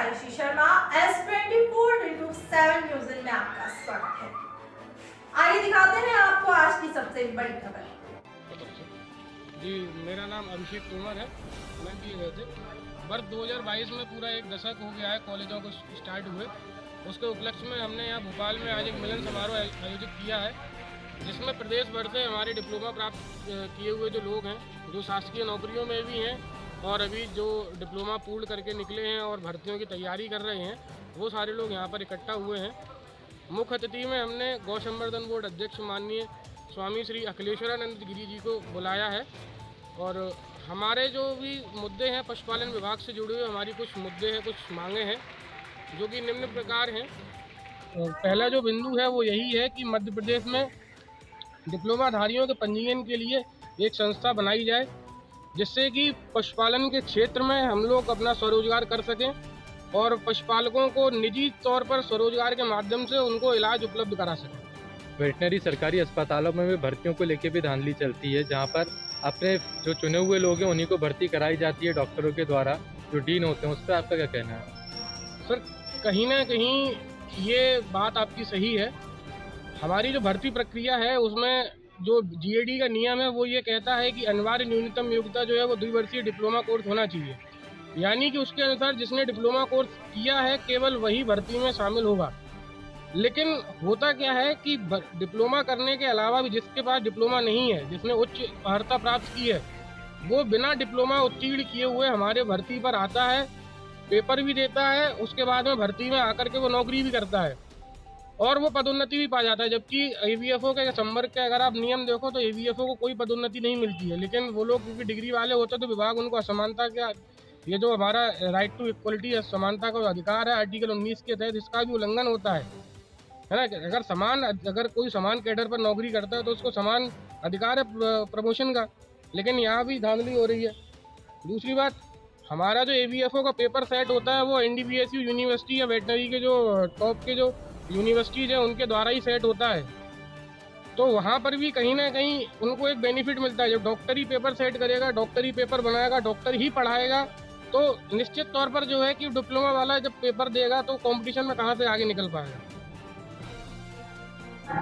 Ayushi Sharma S24x7 news में आपका स्वागत है। आइए दिखाते हैं आपको आज की सबसे बड़ी खबर। जी, मेरा नाम अभिषेक तोमर है। मैं किए गए थे वर्ष 2022 में पूरा एक दशक हो गया है कॉलेजों को स्टार्ट हुए। उसके उपलक्ष्य में हमने यहाँ भोपाल में आज एक मिलन समारोह आयोजित किया है, जिसमें प्रदेश भर से हमारे डिप्लोमा प्राप्त किए हुए जो लोग हैं, जो शासकीय नौकरियों में भी हैं और अभी जो डिप्लोमा पूर्ण करके निकले हैं और भर्तियों की तैयारी कर रहे हैं, वो सारे लोग यहाँ पर इकट्ठा हुए हैं। मुख्य अतिथि में हमने गौ संवर्धन बोर्ड अध्यक्ष माननीय स्वामी श्री अखिलेश्वरानंद गिरी जी को बुलाया है और हमारे जो भी मुद्दे हैं पशुपालन विभाग से जुड़े हुए हमारी कुछ मुद्दे हैं, कुछ मांगे हैं, जो कि निम्न प्रकार हैं। पहला जो बिंदु है वो यही है कि मध्य प्रदेश में डिप्लोमाधारियों के पंजीयन के लिए एक संस्था बनाई जाए, जिससे कि पशुपालन के क्षेत्र में हम लोग अपना स्वरोजगार कर सकें और पशुपालकों को निजी तौर पर स्वरोजगार के माध्यम से उनको इलाज उपलब्ध करा सकें। वेटनरी सरकारी अस्पतालों में भी भर्तियों को लेकर भी धांधली चलती है, जहां पर अपने जो चुने हुए लोग हैं उन्हीं को भर्ती कराई जाती है डॉक्टरों के द्वारा, जो डीन होते हैं। उस पर आपका क्या कहना है? सर, कहीं ना कहीं ये बात आपकी सही है। हमारी जो भर्ती प्रक्रिया है उसमें जो जीएडी का नियम है वो ये कहता है कि अनिवार्य न्यूनतम योग्यता जो है वो 2 वर्षीय डिप्लोमा कोर्स होना चाहिए, यानी कि उसके अनुसार जिसने डिप्लोमा कोर्स किया है केवल वही भर्ती में शामिल होगा। लेकिन होता क्या है कि डिप्लोमा करने के अलावा भी जिसके पास डिप्लोमा नहीं है, जिसने उच्च अर्हता प्राप्त की है, वो बिना डिप्लोमा उत्तीर्ण किए हुए हमारे भर्ती पर आता है, पेपर भी देता है, उसके बाद में भर्ती में आकर के वो नौकरी भी करता है और वो पदोन्नति भी पा जाता है। जबकि एवीएफओ के संवर्ग के अगर आप नियम देखो तो एवीएफओ को कोई पदोन्नति नहीं मिलती है, लेकिन वो लोग क्योंकि डिग्री वाले होते हैं तो विभाग उनको असमानता का, ये जो हमारा राइट टू इक्वलिटी समानता का अधिकार है आर्टिकल 19 के तहत, इसका भी उल्लंघन होता है ना। अगर कोई समान कैडर पर नौकरी करता है तो उसको समान अधिकार है प्रमोशन का, लेकिन यहाँ भी धांधली हो रही है। दूसरी बात, हमारा जो एवीएफओ का पेपर सेट होता है वो एनडीबीएसयू यूनिवर्सिटी या वेटनरी के जो टॉप के जो यूनिवर्सिटीज़ हैं उनके द्वारा ही सेट होता है, तो वहाँ पर भी कहीं ना कहीं उनको एक बेनिफिट मिलता है। जब डॉक्टर ही पेपर सेट करेगा, डॉक्टर ही पेपर बनाएगा, डॉक्टर ही पढ़ाएगा, तो निश्चित तौर पर जो है कि डिप्लोमा वाला जब पेपर देगा तो कंपटीशन में कहाँ से आगे निकल पाएगा।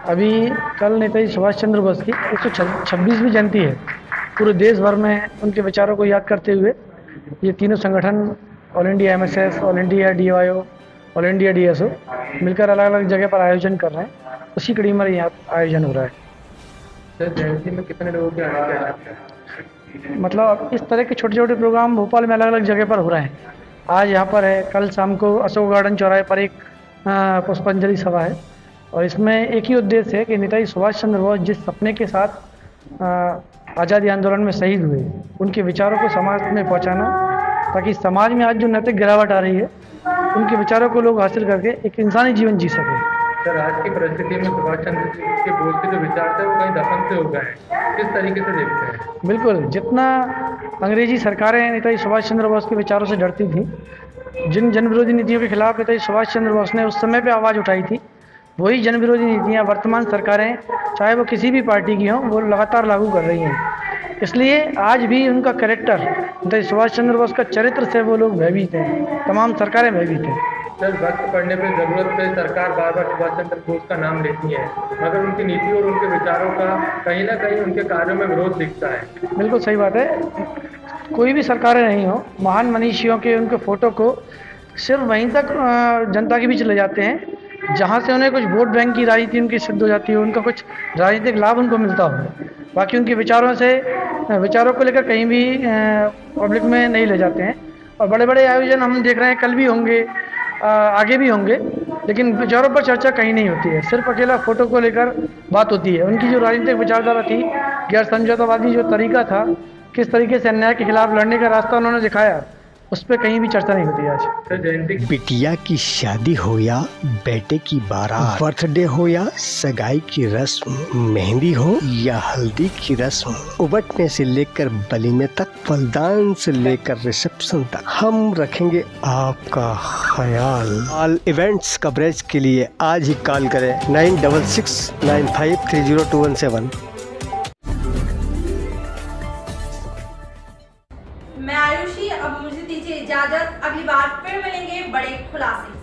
अभी कल नेताजी सुभाष चंद्र बोस की 126वीं जयंती है। पूरे देश भर में उनके विचारों को याद करते हुए ये तीनों संगठन, all India MSS, all India DYO, all India DSO मिलकर अलग अलग जगह पर आयोजन कर रहे हैं। उसी कड़ी में यहाँ आयोजन हो रहा है। सर, जयंती में कितने लोगों के आने का? मतलब इस तरह के छोटे छोटे प्रोग्राम भोपाल में अलग अलग जगह पर हो रहे हैं। आज यहाँ पर है, कल शाम को अशोक गार्डन चौराहे पर एक पुष्पांजलि सभा है और इसमें एक ही उद्देश्य है कि नेताजी सुभाष चंद्र बोस जिस सपने के साथ आज़ादी आंदोलन में शहीद हुए, उनके विचारों को समाज में पहुँचाना, ताकि समाज में आज जो नैतिक गिरावट आ रही है उनके विचारों को लोग हासिल करके एक इंसानी जीवन जी सके। सर, आज की परिस्थिति में सुभाष चंद्र के बोस के जो विचार थे वो कहीं दफन से हो गए हैं, किस तरीके से देखते हैं? बिल्कुल, जितना अंग्रेजी सरकारें नेताजी सुभाष चंद्र बोस के विचारों से डरती थी, जिन जन विरोधी नीतियों के खिलाफ नेताजी सुभाष चंद्र बोस ने उस समय पे आवाज़ उठाई थी, वही जन विरोधी नीतियाँ वर्तमान सरकारें, चाहे वो किसी भी पार्टी की हों, वो लगातार लागू कर रही हैं। इसलिए आज भी उनका कैरेक्टर, नेताजी सुभाष चंद्र बोस का चरित्र से वो लोग भयभीत हैं, तमाम सरकारें भयभीत हैं। सर, वक्त पड़ने पर ज़रूरत पे सरकार बार बार सुभाष चंद्र बोस का नाम लेती है, मगर उनकी नीति और उनके विचारों का कहीं ना कहीं उनके कार्यों में विरोध दिखता है। बिल्कुल सही बात है। कोई भी सरकारें नहीं हो, महान मनीषियों के उनके फ़ोटो को सिर्फ वहीं तक जनता के बीच ले जाते हैं जहाँ से उन्हें कुछ वोट बैंक की राजनीति उनकी सिद्ध हो जाती है, उनका कुछ राजनीतिक लाभ उनको मिलता हो। बाकी उनके विचारों को लेकर कहीं भी पब्लिक में नहीं ले जाते हैं। और बड़े बड़े आयोजन हम देख रहे हैं, कल भी होंगे, आगे भी होंगे, लेकिन विचारों पर चर्चा कहीं नहीं होती है, सिर्फ अकेला फ़ोटो को लेकर बात होती है। उनकी जो राजनीतिक विचारधारा थी, गैर समझौतावादी जो तरीका था, किस तरीके से अन्याय के खिलाफ लड़ने का रास्ता उन्होंने दिखाया, उस पर कहीं भी चर्चा नहीं होती आज। बिटिया की शादी हो या बेटे की बारात, बर्थडे हो या सगाई की रस्म, मेहंदी हो या हल्दी की रस्म, उबटने से लेकर वलीमे तक, फलदान से लेकर रिसेप्शन तक, हम रखेंगे आपका ख्याल। ऑल इवेंट्स कवरेज के लिए आज ही कॉल करें 9669530217। मैं आयुषी, अब मुझे दीजिए इजाजत, अगली बार फिर मिलेंगे बड़े खुलासे।